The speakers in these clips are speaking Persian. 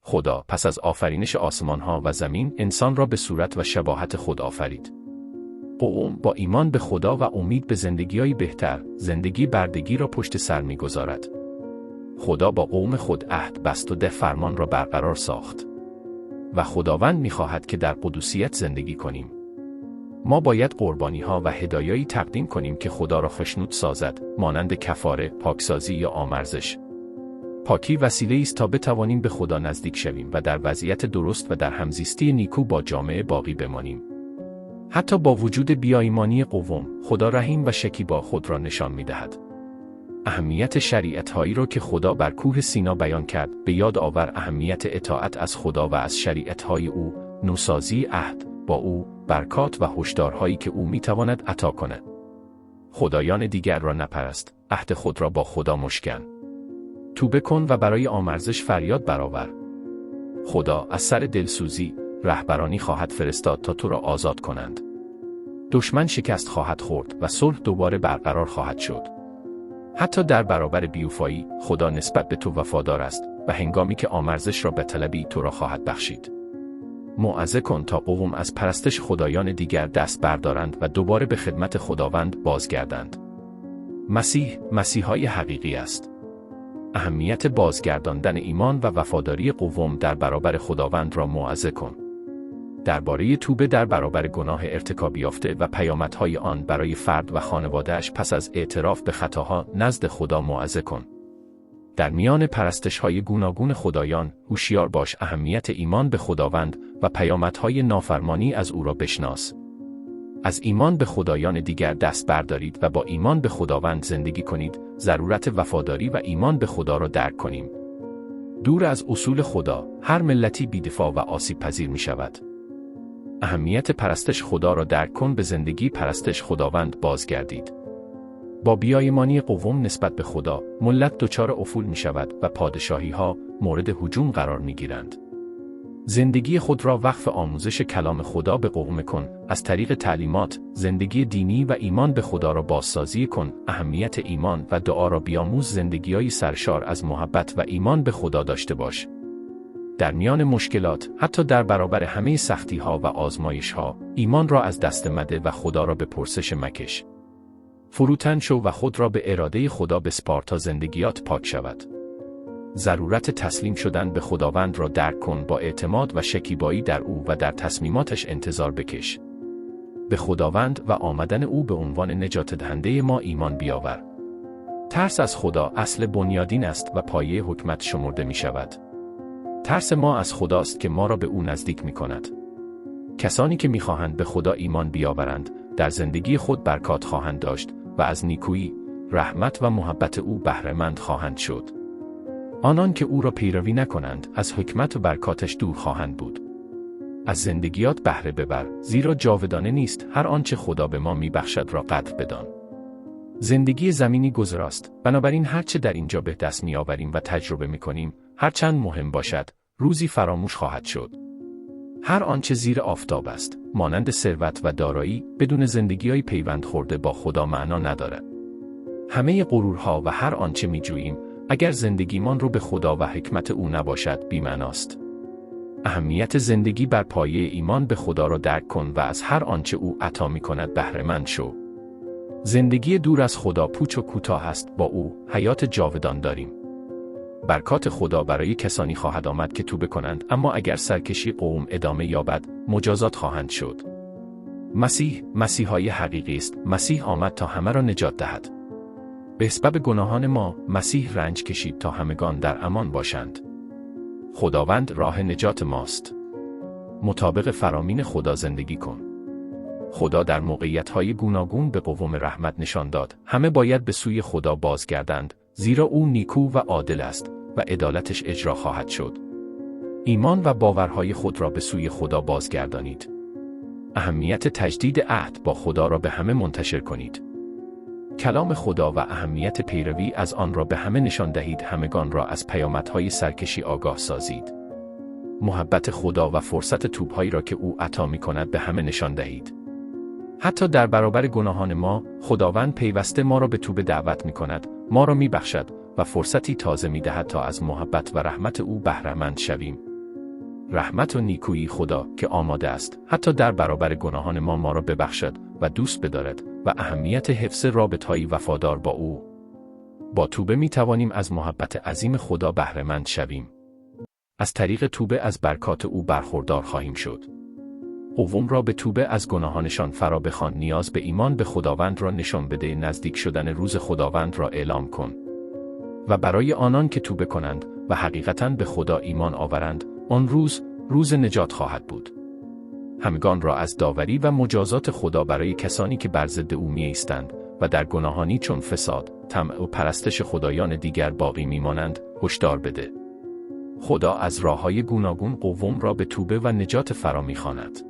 خدا پس از آفرینش آسمان‌ها و زمین انسان را به صورت و شباهت خود آفرید. قوم با ایمان به خدا و امید به زندگی‌های بهتر، زندگی بردگی را پشت سر می‌گذارد. خدا با قوم خود عهد بست و 10 فرمان را برقرار ساخت. و خداوند می‌خواهد که در قدوسیت زندگی کنیم. ما باید قربانی‌ها و هدایایی تقدیم کنیم که خدا را خوشنود سازد، مانند کفاره، پاکسازی یا آمرزش. پاکی وسیله‌ای است تا بتوانیم به خدا نزدیک شویم و در وضعیت درست و در همزیستی نیکو با جامعه باقی بمانیم. حتی با وجود بیایمانی قوم، خدا رحیم و شکیبا خود را نشان می‌دهد. اهمیت شریعت‌هایی را که خدا بر کوه سینا بیان کرد، به یاد آور اهمیت اطاعت از خدا و از شریعت‌های او، نوسازی عهد با او، برکات و هشدارهایی که او می‌تواند عطا کند. خدایان دیگر را نپرست، عهد خود را با خدا مشکن. توبه کن و برای آمرزش فریاد برآور. خدا از سر دلسوزی، رهبرانی خواهد فرستاد تا تو را آزاد کنند. دشمن شکست خواهد خورد و صلح دوباره برقرار خواهد شد. حتی در برابر بیوفایی، خدا نسبت به تو وفادار است و هنگامی که آمرزش را بطلبی تو را خواهد بخشید. موعظه کن تا قوم از پرستش خدایان دیگر دست بردارند و دوباره به خدمت خداوند بازگردند. مسیحای حقیقی است. اهمیت بازگرداندن ایمان و وفاداری قوم در برابر خداوند را موعظه کن. درباره توبه در برابر گناه ارتکاب یافته و پیامدهای آن برای فرد و خانواده‌اش پس از اعتراف به خطاها نزد خدا موعظه کن. در میان پرستش‌های گوناگون خدایان، هوشیار باش اهمیت ایمان به خداوند و پیامدهای نافرمانی از او را بشناس. از ایمان به خدایان دیگر دست بردارید و با ایمان به خداوند زندگی کنید، ضرورت وفاداری و ایمان به خدا را درک کنیم. دور از اصول خدا، هر ملتی بی‌دفاع و آسیب پذیر می شود. اهمیت پرستش خدا را درک کن، به زندگی پرستش خداوند بازگردید. با بیایمانی قوم نسبت به خدا، ملت دچار افول می شود و پادشاهی ها مورد هجوم قرار می گیرند. زندگی خود را وقف آموزش کلام خدا به قوم کن، از طریق تعلیمات، زندگی دینی و ایمان به خدا را بازسازی کن، اهمیت ایمان و دعا را بیاموز، زندگی‌های سرشار از محبت و ایمان به خدا داشته باش. در میان مشکلات، حتی در برابر همه سختی‌ها و آزمایش‌ها، ایمان را از دست مده و خدا را به پرسش مکش. فروتن شو و خود را به اراده خدا بسپار تا زندگیات پاک شود. ضرورت تسلیم شدن به خداوند را درک کن، با اعتماد و شکیبایی در او و در تصمیماتش انتظار بکش. به خداوند و آمدن او به عنوان نجات دهنده ما ایمان بیاور. ترس از خدا اصل بنیادین است و پایه حکمت شمرده می شود. ترس ما از خداست که ما را به او نزدیک می کند. کسانی که می خواهند به خدا ایمان بیاورند، در زندگی خود برکات خواهند داشت و از نیکویی، رحمت و محبت او بهره‌مند خواهند شد. آنان که او را پیروی نکنند، از حکمت و برکاتش دور خواهند بود. از زندگیات بهره ببر، زیرا جاودانه نیست، هر آنچه خدا به ما میبخشد را قدر بدان. زندگی زمینی گذراست، بنابراین هرچه در اینجا به دست میآوریم و تجربه میکنیم، هرچند مهم باشد، روزی فراموش خواهد شد. هر آنچه زیر آفتاب است، مانند ثروت و دارایی، بدون زندگی‌های پیوند خورده با خدا معنا ندارد. همه غرورها و هر آنچه میجوییم، اگر زندگیمان رو به خدا و حکمت او نباشد، بی‌معناست. اهمیت زندگی بر پایه ایمان به خدا را درک کن و از هر آنچه او عطا می‌کند بهره‌مند شو. زندگی دور از خدا پوچ و کوتاه است، با او حیات جاودان داریم. برکات خدا برای کسانی خواهد آمد که توبه کنند، اما اگر سرکشی قوم ادامه یابد، مجازات خواهند شد. مسیحای حقیقی است. مسیح آمد تا همه را نجات دهد. به سبب گناهان ما، مسیح رنج کشید تا همگان در امان باشند. خداوند راه نجات ماست. مطابق فرامین خدا زندگی کن. خدا در موقعیت‌های گوناگون به قوم رحمت نشان داد، همه باید به سوی خدا بازگردند، زیرا او نیکو و عادل است و عدالتش اجرا خواهد شد. ایمان و باورهای خود را به سوی خدا بازگردانید. اهمیت تجدید عهد با خدا را به همه منتشر کنید. کلام خدا و اهمیت پیروی از آن را به همه نشان دهید، همگان را از پیامدهای سرکشی آگاه سازید. محبت خدا و فرصت توبهایی را که او عطا می‌کند به همه نشان دهید. حتی در برابر گناهان ما، خداوند پیوسته ما را به توبه دعوت می‌کند، ما را می‌بخشد و فرصتی تازه می‌دهد تا از محبت و رحمت او بهره‌مند شویم. رحمت و نیکویی خدا که آماده است حتی در برابر گناهان ما را ببخشد و دوست بدارد و اهمیت حفظ رابطه‌ای وفادار با او. با توبه می توانیم از محبت عظیم خدا بهره مند شویم. از طریق توبه از برکات او برخوردار خواهیم شد. قوم را به توبه از گناهانشان فرا بخوان، نیاز به ایمان به خداوند را نشان بده، نزدیک شدن روز خداوند را اعلام کن. و برای آنان که توبه کنند و حقیقتاً به خدا ایمان آورند، آن روز نجات خواهد بود. همگان را از داوری و مجازات خدا برای کسانی که بر ضد او می‌ایستند و در گناهانی چون فساد، طمع و پرستش خدایان دیگر باقی می‌مانند، هشدار بده. خدا از راه‌های گوناگون قوم را به توبه و نجات فرا می‌خواند.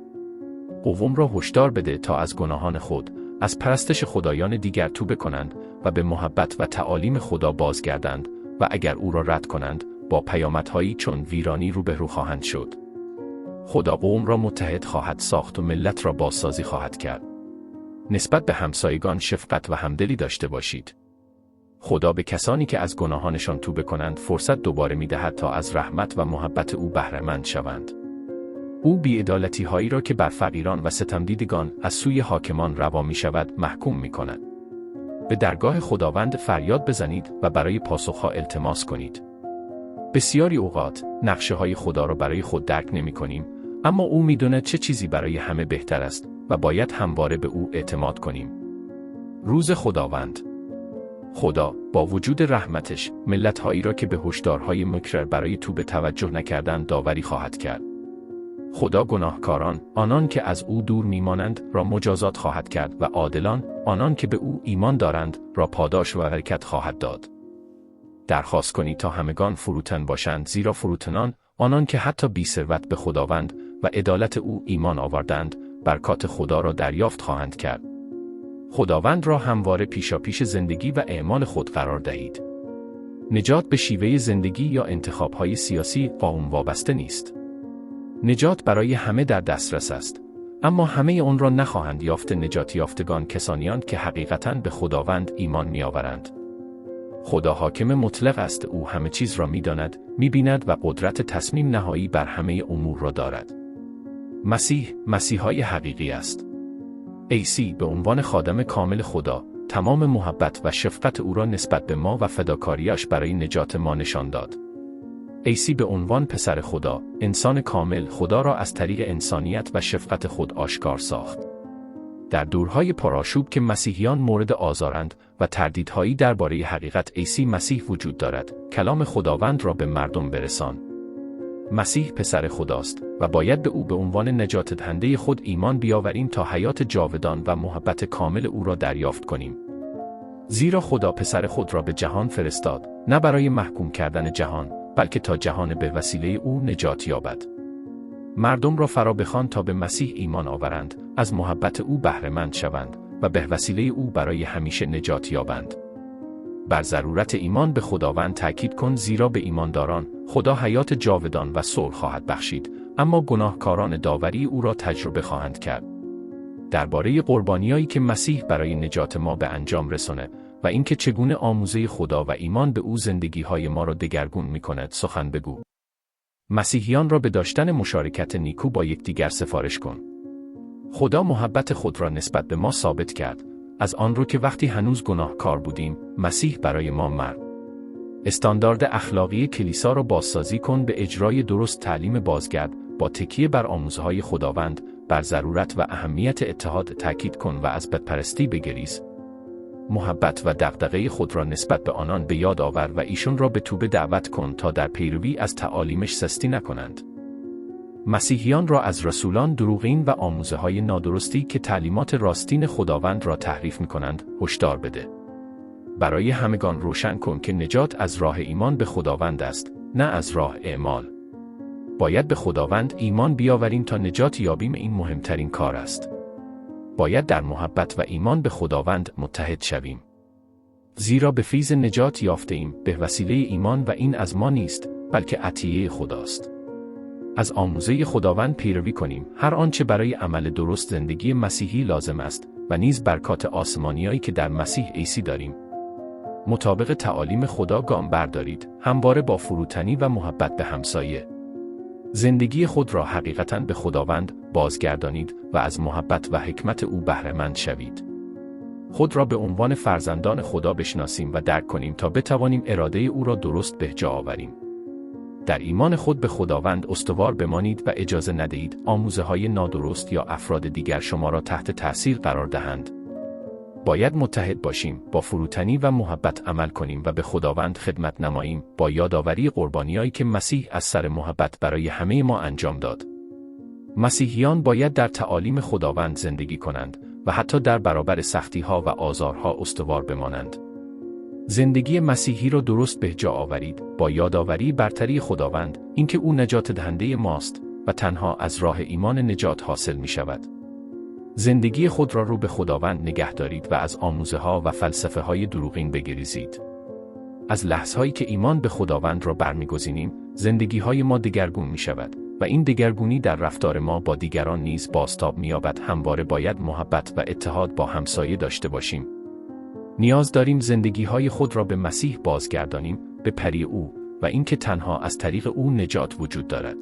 قوم را هشدار بده تا از گناهان خود، از پرستش خدایان دیگر توبه کنند و به محبت و تعالیم خدا بازگردند و اگر او را رد کنند، با پیامدهایی چون ویرانی روبرو خواهند شد. خدا قوم را متحد خواهد ساخت و ملت را بازسازی خواهد کرد. نسبت به همسایگان شفقت و همدلی داشته باشید. خدا به کسانی که از گناهانشان توبه کنند فرصت دوباره می‌دهد تا از رحمت و محبت او بهره مند شوند. او بی‌عدالتی‌هایی را که بر فقیران و ستمدیدگان از سوی حاکمان روا می‌شود محکوم می‌کند. به درگاه خداوند فریاد بزنید و برای پاسخها التماس کنید. بسیاری اوقات نقشه‌های خدا را برای خود درک نمی‌کنیم، اما او می‌داند چه چیزی برای همه بهتر است و باید همواره به او اعتماد کنیم. روز خداوند. خدا با وجود رحمتش ملت‌هایی را که به هشدارهای مکرر برای توبه توجه نکردند داوری خواهد کرد. خدا گناهکاران، آنان که از او دور میمانند، را مجازات خواهد کرد و عادلان، آنان که به او ایمان دارند، را پاداش و برکت خواهد داد. درخواست کنید تا همگان فروتن باشند، زیرا فروتنان، آنان که حتی بی ثروت به خداوند و عدالت او ایمان آوردند، برکات خدا را دریافت خواهند کرد. خداوند را همواره پیشاپیش زندگی و اعمال خود قرار دهید. نجات به شیوه زندگی یا انتخاب‌های سیاسی قوم وابسته نیست. نجات برای همه در دسترس است، اما همه آن را نخواهند یافت. نجات یافتگان کسانی‌اند که حقیقتاً به خداوند ایمان می‌آورند. خدا حاکم مطلق است، او همه چیز را می‌داند، می‌بیند و قدرت تصمیم نهایی بر همه امور را دارد. مسیحای حقیقی است. عیسی به عنوان خادم کامل خدا، تمام محبت و شفقت او را نسبت به ما و فداکاریش برای نجات ما نشان داد. عیسی به عنوان پسر خدا، انسان کامل، خدا را از طریق انسانیت و شفقت خود آشکار ساخت. در دورهای پرآشوب که مسیحیان مورد آزارند و تردیدهایی درباره حقیقت عیسی مسیح وجود دارد، کلام خداوند را به مردم برسان. مسیح پسر خداست و باید به او به عنوان نجات دهنده خود ایمان بیاوریم تا حیات جاودان و محبت کامل او را دریافت کنیم. زیرا خدا پسر خود را به جهان فرستاد، نه برای محکوم کردن جهان، بلکه تا جهان به وسیله او نجات یابد. مردم را فرا بخوان تا به مسیح ایمان آورند، از محبت او بهره مند شوند و به وسیله او برای همیشه نجات یابند. بر ضرورت ایمان به خداوند تأکید کن، زیرا به ایمانداران خدا حیات جاودان و صلح خواهد بخشید، اما گناهکاران داوری او را تجربه خواهند کرد. درباره قربانیایی که مسیح برای نجات ما به انجام رساند و اینکه چگونه آموزه خدا و ایمان به او زندگی‌های ما را دگرگون می‌کند سخن بگو. مسیحیان را به داشتن مشارکت نیکو با یکدیگر سفارش کن. خدا محبت خود را نسبت به ما ثابت کرد، از آن رو که وقتی هنوز گناهکار بودیم، مسیح برای ما مرد. استاندارد اخلاقی کلیسا را بازسازی کن به اجرای درست تعلیم بازگرد، با تکیه بر آموزهای خداوند، بر ضرورت و اهمیت اتحاد تأکید کن و از بدپرستی بگریز. محبت و دغدغه خود را نسبت به آنان به یاد آور و ایشون را به توبه دعوت کن تا در پیروی از تعالیمش سستی نکنند. مسیحیان را از رسولان دروغین و آموزه‌های نادرستی که تعلیمات راستین خداوند را تحریف می‌کنند هشدار بده. برای همگان روشن کن که نجات از راه ایمان به خداوند است، نه از راه اعمال. باید به خداوند ایمان بیاوریم تا نجات یابیم، این مهمترین کار است. باید در محبت و ایمان به خداوند متحد شویم. زیرا به فیض نجات یافته‌ایم به وسیله ایمان و این از ما نیست، بلکه عطیه خداست. از آموزه خداوند پیروی کنیم، هر آنچه برای عمل درست زندگی مسیحی لازم است و نیز برکات آسمانیایی که در مسیح عیسی داریم. مطابق تعالیم خدا گام بردارید، همواره با فروتنی و محبت به همسایه. زندگی خود را حقیقتاً به خداوند بازگردانید و از محبت و حکمت او بهره مند شوید. خود را به عنوان فرزندان خدا بشناسیم و درک کنیم تا بتوانیم اراده او را درست به جا آوریم. در ایمان خود به خداوند استوار بمانید و اجازه ندهید آموزه‌های نادرست یا افراد دیگر شما را تحت تأثیر قرار دهند. باید متحد باشیم، با فروتنی و محبت عمل کنیم و به خداوند خدمت نماییم، با یادآوری قربانی‌هایی که مسیح از سر محبت برای همه ما انجام داد. مسیحیان باید در تعالیم خداوند زندگی کنند و حتی در برابر سختی‌ها و آزارها استوار بمانند. زندگی مسیحی را درست به جا آورید، با یادآوری برتری خداوند، اینکه او نجات دهنده ماست و تنها از راه ایمان نجات حاصل می شود. زندگی خود را رو به خداوند نگه دارید و از آموزه‌ها و فلسفه‌های دروغین بگریزید. از لحظه‌هایی که ایمان به خداوند را برمی‌گزینیم، زندگی‌های ما دگرگون می شود و این دگرگونی در رفتار ما با دیگران نیز بازتاب می‌یابد. همواره باید محبت و اتحاد با همسایه داشته باشیم. نیاز داریم زندگی‌های خود را به مسیح بازگردانیم، به پری او، و اینکه تنها از طریق او نجات وجود دارد.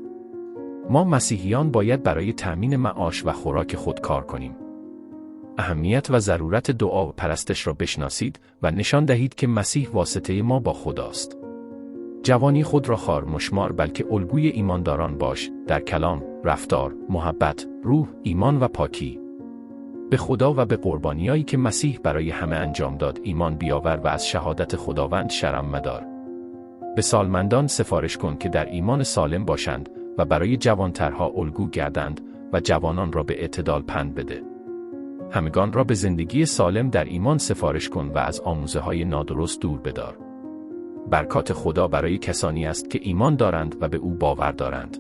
ما مسیحیان باید برای تأمین معاش و خوراک خود کار کنیم. اهمیت و ضرورت دعا و پرستش را بشناسید و نشان دهید که مسیح واسطه ما با خداست. جوانی خود را خار مشمار بلکه الگوی ایمانداران باش، در کلام، رفتار، محبت، روح، ایمان و پاکی. به خدا و به قربانیایی که مسیح برای همه انجام داد ایمان بیاور و از شهادت خداوند شرم مدار. به سالمندان سفارش کن که در ایمان سالم باشند و برای جوانترها الگو گردند و جوانان را به اعتدال پند بده. همگان را به زندگی سالم در ایمان سفارش کن و از آموزه‌های نادرست دور بدار. برکات خدا برای کسانی است که ایمان دارند و به او باور دارند.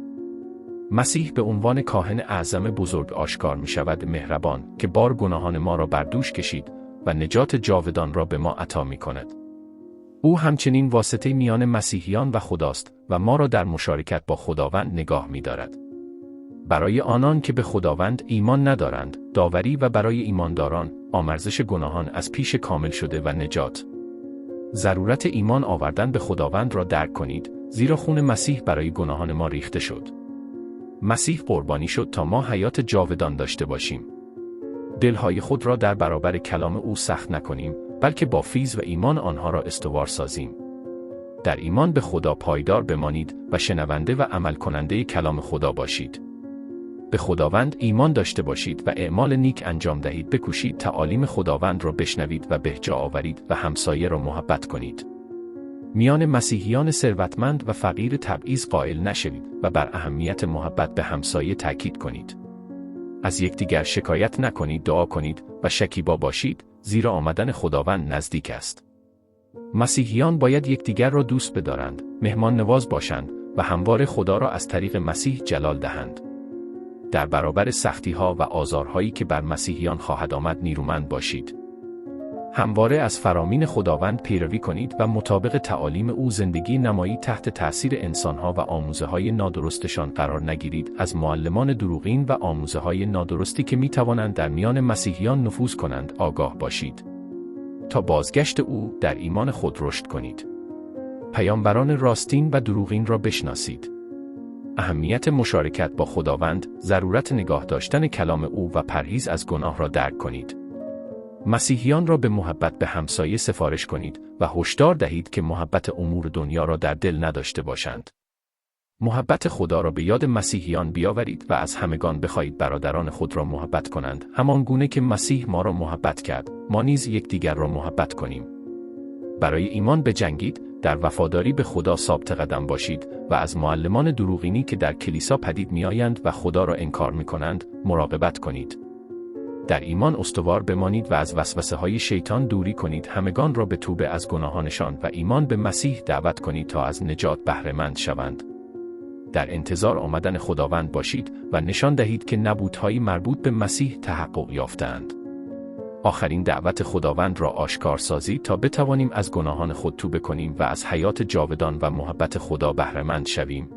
مسیح به عنوان کاهن اعظم بزرگ آشکار می شود، مهربان، که بار گناهان ما را بر دوش کشید و نجات جاودان را به ما عطا می کند. او همچنین واسطه میان مسیحیان و خداست و ما را در مشارکت با خداوند نگاه می دارد. برای آنان که به خداوند ایمان ندارند، داوری و برای ایمانداران، آمرزش گناهان از پیش کامل شده و نجات. ضرورت ایمان آوردن به خداوند را درک کنید، زیرا خون مسیح برای گناهان ما ریخته شد. مسیح قربانی شد تا ما حیات جاودان داشته باشیم. دلهای خود را در برابر کلام او سخت نکنیم، بلکه با فیض و ایمان آنها را استوار سازیم. در ایمان به خدا پایدار بمانید و شنونده و عمل کننده کلام خدا باشید. به خداوند ایمان داشته باشید و اعمال نیک انجام دهید. بکوشید تعالیم خداوند را بشنوید و به جا آورید و همسایه را محبت کنید. میان مسیحیان ثروتمند و فقیر تبعیض قائل نشوید و بر اهمیت محبت به همسایه تاکید کنید. از یکدیگر شکایت نکنید، دعا کنید و شکیبا باشید، زیرا آمدن خداوند نزدیک است. مسیحیان باید یکدیگر را دوست بدارند، مهمان نواز باشند و همواره خدا را از طریق مسیح جلال دهند. در برابر سختی‌ها و آزارهایی که بر مسیحیان خواهد آمد نیرومند باشید. همواره از فرامین خداوند پیروی کنید و مطابق تعالیم او زندگی نمایی. تحت تأثیر انسانها و آموزه‌های نادرستشان قرار نگیرید. از معلمان دروغین و آموزه‌های نادرستی که می‌توانند در میان مسیحیان نفوذ کنند آگاه باشید. تا بازگشت او در ایمان خود رشد کنید. پیامبران راستین و دروغین را بشناسید. اهمیت مشارکت با خداوند، ضرورت نگاه داشتن کلام او و پرهیز از گناه را درک کنید. مسیحیان را به محبت به همسایه سفارش کنید و هشدار دهید که محبت امور دنیا را در دل نداشته باشند. محبت خدا را به یاد مسیحیان بیاورید و از همگان بخواهید برادران خود را محبت کنند، همان گونه که مسیح ما را محبت کرد، ما نیز یکدیگر را محبت کنیم. برای ایمان بجنگید، در وفاداری به خدا ثابت قدم باشید و از معلمان دروغینی که در کلیسا پدید میآیند و خدا را انکار می‌کنند، مراقبت کنید. در ایمان استوار بمانید و از وسوسه‌های شیطان دوری کنید. همگان را به توبه از گناهانشان و ایمان به مسیح دعوت کنید تا از نجات بهره مند شوند. در انتظار آمدن خداوند باشید و نشان دهید که نبوت‌های مربوط به مسیح تحقق یافته‌اند. آخرین دعوت خداوند را آشکار سازید تا بتوانیم از گناهان خود توبه کنیم و از حیات جاودان و محبت خدا بهره مند شویم.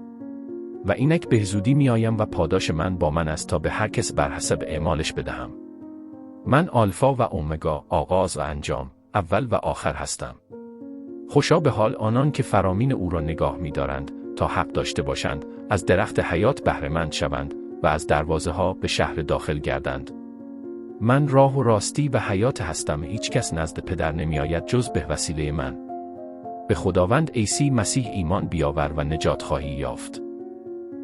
و اینک به زودی میآیم و پاداش من با من است تا به هر کس بر حسب اعمالش بدهم. من آلفا و اومگا، آغاز و انجام، اول و آخر هستم. خوشا به حال آنان که فرامین او را نگاه می‌دارند تا حق داشته باشند، از درخت حیات بهره‌مند شوند و از دروازه ها به شهر داخل گردند. من راه و راستی و حیات هستم، هیچ کس نزد پدر نمی آید جز به وسیله من. به خداوند عیسی مسیح ایمان بیاور و نجات خواهی یافت.